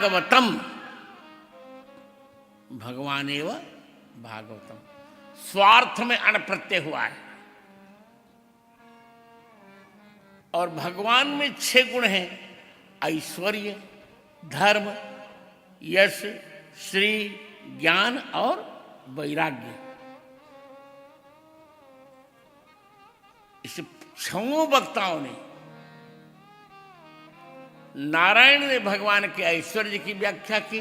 भागवतम, भगवान एवं भागवतम, स्वार्थ में अण प्रत्यय हुआ है। और भगवान में 6 गुण हैं: ऐश्वर्य, धर्म, यश, श्री, ज्ञान और वैराग्य। इस 6 वक्ताओं ने, नारायण ने भगवान के ऐश्वर्य की व्याख्या की,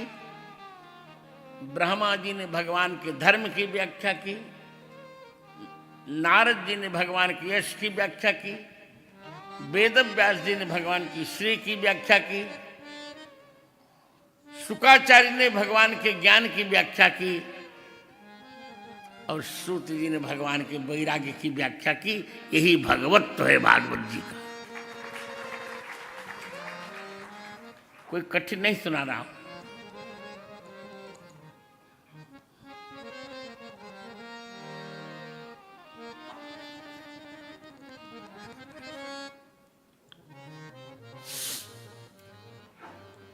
ब्रह्मा जी ने भगवान के धर्म की व्याख्या की, नारद जी ने भगवान के यश की व्याख्या की, वेद व्यास जी ने भगवान की श्री की व्याख्या की, शुकाचार्य ने भगवान के ज्ञान की व्याख्या की और सूत जी ने भगवान के वैराग्य की व्याख्या की। यही भगवत्व है भागवत जी का। कोई कठिन नहीं सुना रहा हूं।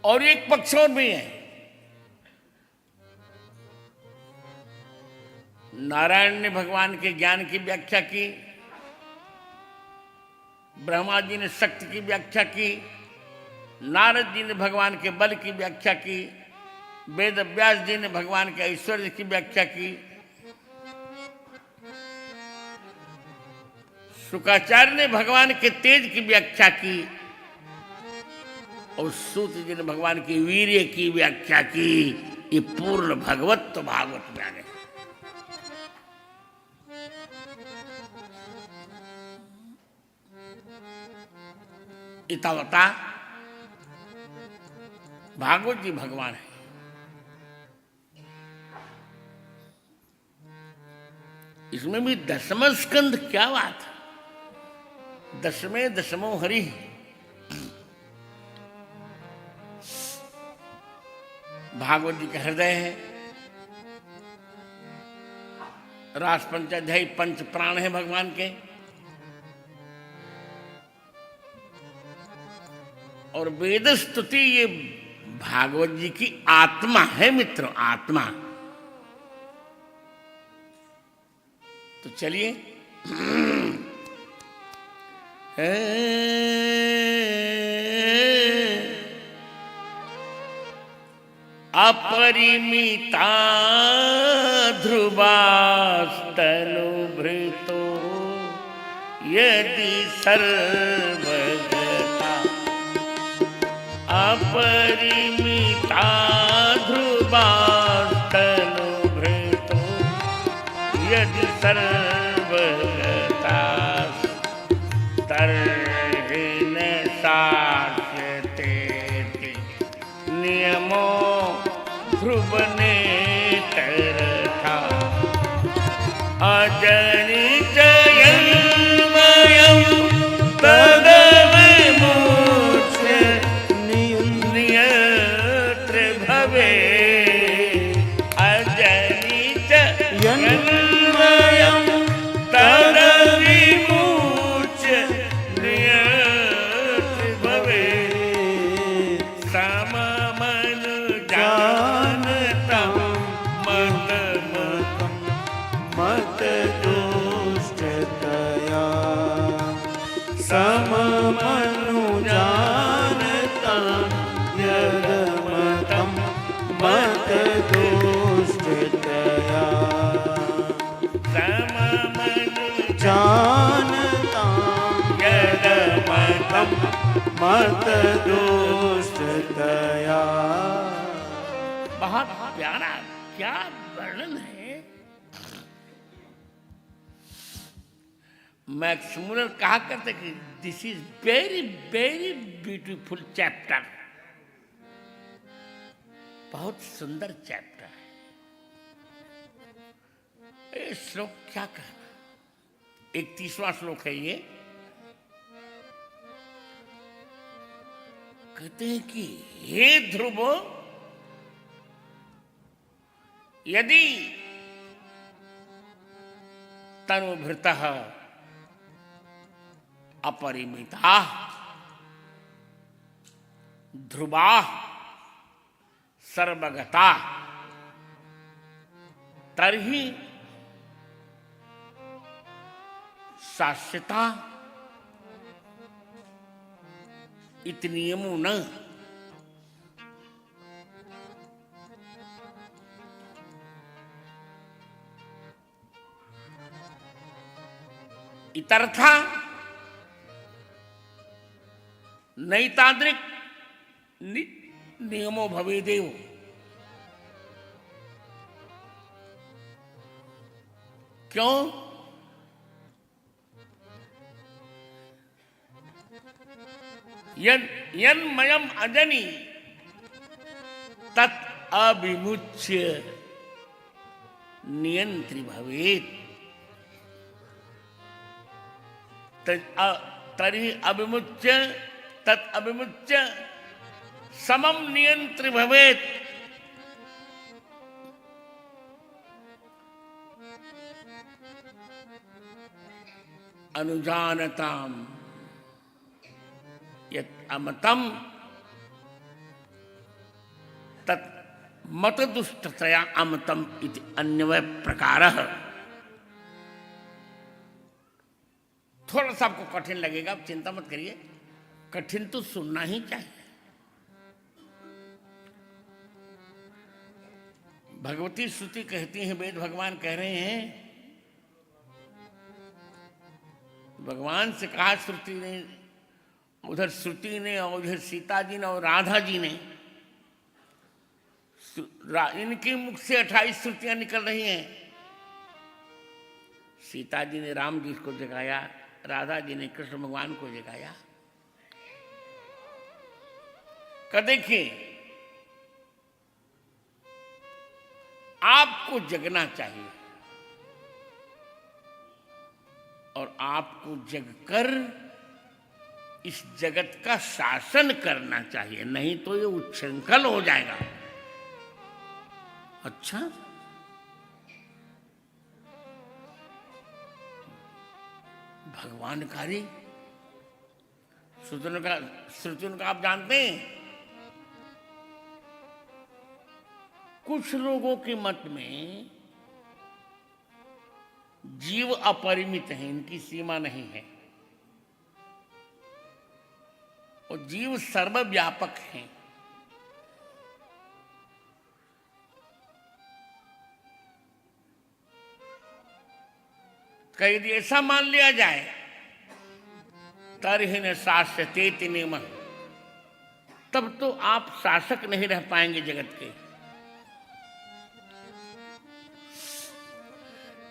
और एक पक्ष और भी है। नारायण ने भगवान के ज्ञान की व्याख्या की, ब्रह्मा जी ने शक्ति की व्याख्या की, नारद जी ने भगवान के बल की व्याख्या की, वेद व्यास जी ने भगवान के ऐश्वर्य की व्याख्या की, शुकाचार्य ने भगवान के तेज की व्याख्या की और सूत जी ने भगवान की वीर्य की व्याख्या की। ये पूर्ण भगवत भागवत में आ गए। इतावता भागवत जी भगवान है। इसमें भी 10वां स्कंद, क्या बात है, 10वें दशमो हरि। भागवत जी का हृदय है, रास पंचाध्यायी 5 प्राण है भगवान के। और वेद स्तुति ये भागवत जी की आत्मा है मित्रों, आत्मा। तो चलिए अपरिमिता ध्रुवास्तनुभृतो यदि सर्वगता, अपरिमिता ध्रुवास्तनुभृतो यदि सर्वगता, तर्हि न साक्ष्यते नियमो ध्रुवनेतरथा, अजनितयन्मयं तदविमुच्य नियत्र भवे, अजनितयन्मयं तदविमुच्य नियत्र भवे, सममनुजानतं यदमतं मतदुष्टतया, सममनुजानतं यदमतं मतदुष्टतया। बहुत प्यारा, क्या वर्णन है। मैक्स मूलर कहा करते कि this is very very beautiful chapter, बहुत सुंदर चैप्टर है। ये श्लोक क्या कहना, 31वां श्लोक है ये। कहते हैं कि हे ध्रुव, यदि तनुभृतः अपरिमिता ध्रुवा सर्वगता तरहि शास्यता इति नियमो न। इतर्था नैताद्रिक नियमो भवेदेव। क्यों? यन्मयम् अजनि तत् अविमुच्य नियंत्री भवेत्। तर्हि अविमुच्य तत् अविमुच्य समम नियंत्री भवेत्। अनुजानताम यत् अमतम तत् मतदुष्टतया अमतम इति अन्वय प्रकारः। थोड़ा सा आपको कठिन लगेगा, आप चिंता मत करिए, कठिन तो सुनना ही चाहिए। भगवती श्रुति कहती है, वेद भगवान कह रहे हैं, भगवान से कहा श्रुति ने, उधर श्रुति ने और उधर सीता जी ने और राधा जी ने, इनके मुख से 28 श्रुतियां निकल रही हैं। सीता जी ने राम जी को जगाया, राधा जी ने कृष्ण भगवान को जगाया। देखिए, आपको जगना चाहिए और आपको जगकर इस जगत का शासन करना चाहिए, नहीं तो ये उच्छृंखल हो जाएगा। अच्छा, भगवानकारी श्रुतियों का आप जानते हैं, कुछ लोगों के मत में जीव अपरिमित है, इनकी सीमा नहीं है, और जीव सर्वव्यापक हैं। यदि ऐसा मान लिया जाए, तरहि न शास्यते नियम, तब तो आप शासक नहीं रह पाएंगे जगत के।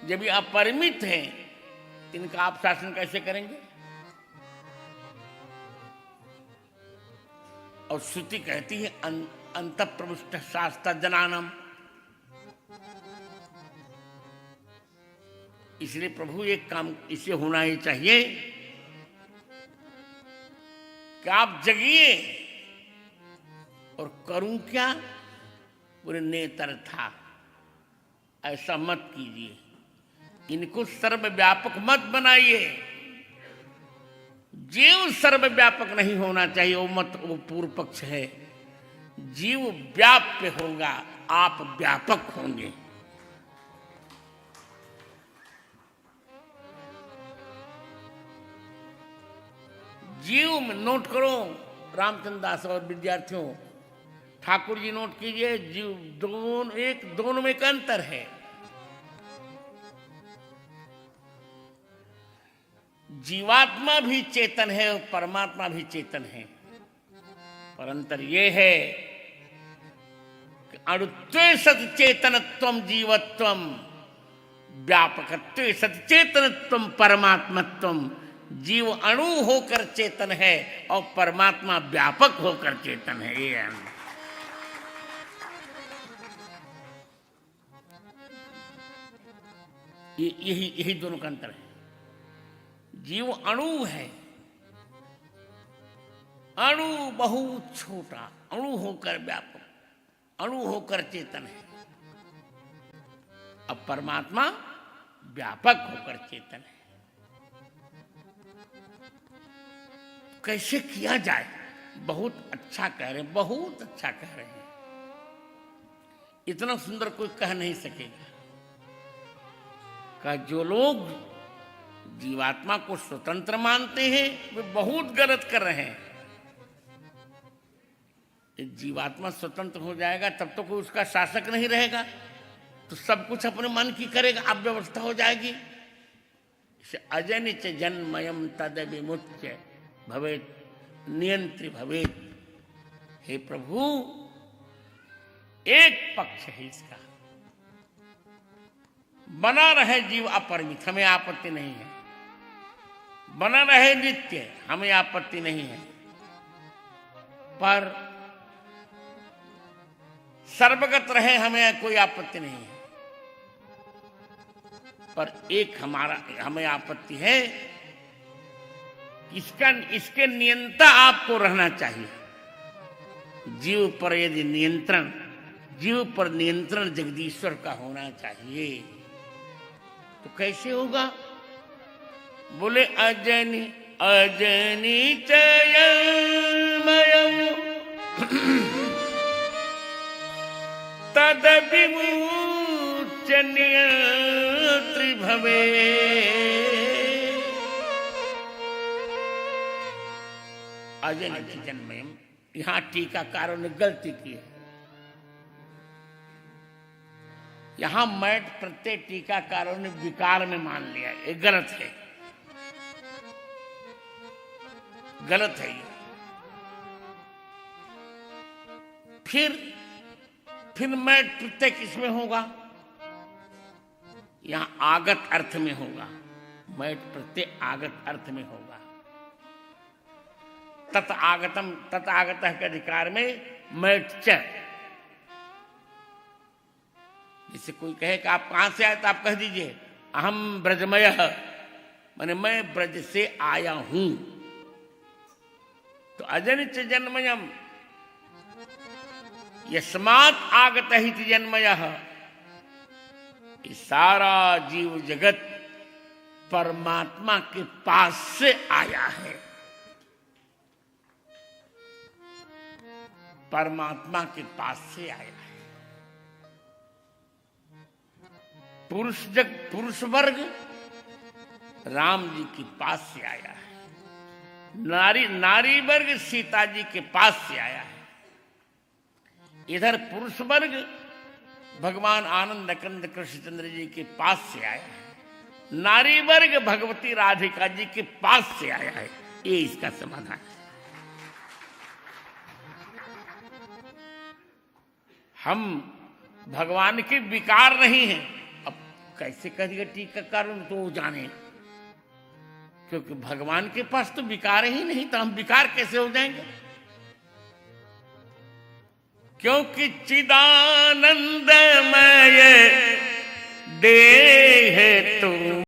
जब ये अपरिमित हैं, इनका आप शासन कैसे करेंगे? और श्रुति कहती है, अंतःप्रविष्ट शास्त्र जनानम। इसलिए प्रभु एक काम इसे होना ही चाहिए कि आप जगिए, और करूं क्या? पूरे नेतर था, ऐसा मत कीजिए, इनको सर्वव्यापक मत बनाइए। जीव सर्वव्यापक नहीं होना चाहिए, वो मत, वो पूर्व पक्ष है। जीव व्याप्य होगा, आप व्यापक होंगे। जीव में नोट करो, रामचंद्र दास और विद्यार्थियों, ठाकुर जी नोट कीजिए, जीव दोनों में एक अंतर है। जीवात्मा भी चेतन है और परमात्मा भी चेतन है, पर अंतर ये है कि अणुत्वे सच्चेतनत्वम जीवत्वम, व्यापकत्वे सच्चेतनत्वम परमात्मत्वम। जीव अणु होकर चेतन है और परमात्मा व्यापक होकर चेतन है। यही दोनों का अंतर है। जीव अणु है, अणु बहुत छोटा, अणु होकर व्यापक, अणु होकर चेतन है। अब परमात्मा व्यापक होकर चेतन है। कैसे किया जाए? बहुत अच्छा कह रहे हैं, बहुत अच्छा कह रहे हैं। इतना सुंदर कोई कह नहीं सकेगा। का जो लोग जीवात्मा को स्वतंत्र मानते हैं वे बहुत गलत कर रहे हैं। जीवात्मा स्वतंत्र हो जाएगा तब तो कोई उसका शासक नहीं रहेगा, तो सब कुछ अपने मन की करेगा, अब व्यवस्था हो जाएगी। अजनिच जन्मयम तद विमुच्य भवेत नियंत्री भवेत। हे प्रभु, एक पक्ष है इसका, बना रहे जीव अपरिमित, हमें आपत्ति नहीं है। बना रहे नित्य, हमें आपत्ति नहीं है। पर सर्वगत रहे, हमें कोई आपत्ति नहीं है। पर एक हमें आपत्ति है, इसके नियंता आपको रहना चाहिए। जीव पर यदि जीव पर नियंत्रण जगदीश्वर का होना चाहिए, तो कैसे होगा? बोले अजनी अजनी चयमयम तद विमुच्य नियंत्री भवे। अजनिच जन्मयम, यहां टीकाकारों ने गलती की है। यहां मैट प्रत्यय टीकाकारों ने विकार में मान लिया है, ये गलत है, गलत है ये। फिर मैट प्रत्यय किसमें होगा? यहां आगत अर्थ में होगा। मैट प्रत्यय आगत अर्थ में होगा। तत आगत के अधिकार में मैट च। जिससे कोई कहे कि आप कहां से आए, तो आप कह दीजिए अहम ब्रजमय, माने मैं ब्रज से आया हूं। तो अजनिच जन्मयम, यस्मात् आगत हित जन्मयः, सारा जीव जगत परमात्मा के पास से आया है। परमात्मा के पास से आया है। पुरुष वर्ग राम जी के पास से आया है। नारी वर्ग सीता जी के पास से आया है। इधर पुरुष वर्ग भगवान आनंद कंद कृष्णचंद्र जी के पास से आया है। नारी वर्ग भगवती राधिका जी के पास से आया है। ये इसका समाधान है। हम भगवान के विकार नहीं हैं। अब कैसे करिए टीकाकार, तो वो जाने, क्योंकि भगवान के पास तो विकार ही नहीं, तो हम विकार कैसे हो जाएंगे? क्योंकि चिदानंदमय देह तुम